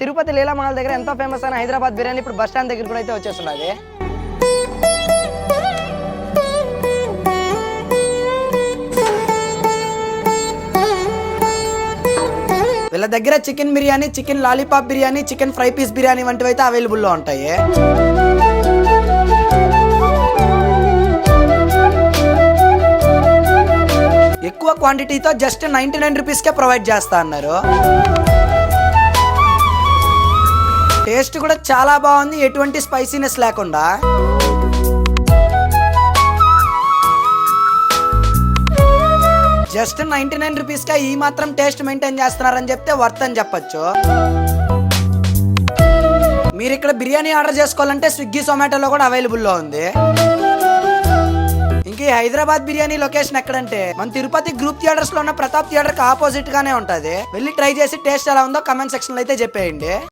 తిరుపతి లీలా మహల్ దగ్గర ఎంతో ఫేమస్ అయిన హైదరాబాద్ బిర్యానీ ఇప్పుడు బస్ స్టాండ్ దగ్గర కూడా అయితే వచ్చేస్తున్నది. వీళ్ళ దగ్గర chicken biryani, chicken lollipop biryani, chicken fry piece biryani వంటివి అయితే అవైలబుల్లో ఉంటాయి. ఎక్కువ క్వాంటిటీతో జస్ట్ 99 రూపీస్కే ప్రొవైడ్ చేస్తా అన్నారు. టేస్ట్ కూడా చాలా బాగుంది, ఎటువంటి స్పైసీనెస్ లేకుండా. జస్ట్ 99 రూపీస్కే ఈ మాత్రం టేస్ట్ మెయింటైన్ చేస్తున్నారని చెప్తే వర్త్ అని చెప్పొచ్చు. మీరు ఇక్కడ బిర్యానీ ఆర్డర్ చేసుకోవాలంటే స్విగ్గీ, జొమాటోలో కూడా అవైలబుల్లో ఉంది. ఇంక హైదరాబాద్ బిర్యానీ లొకేషన్ ఎక్కడంటే మన తిరుపతి గ్రూప్ థియేటర్స్ లో ఉన్న ప్రతాప్ థియేటర్ కి ఆపోజిట్ గానే ఉంటది. వెళ్ళి ట్రై చేసి టేస్ట్ ఎలా ఉందో కమెంట్ సెక్షన్ లో అయితే చెప్పేయండి.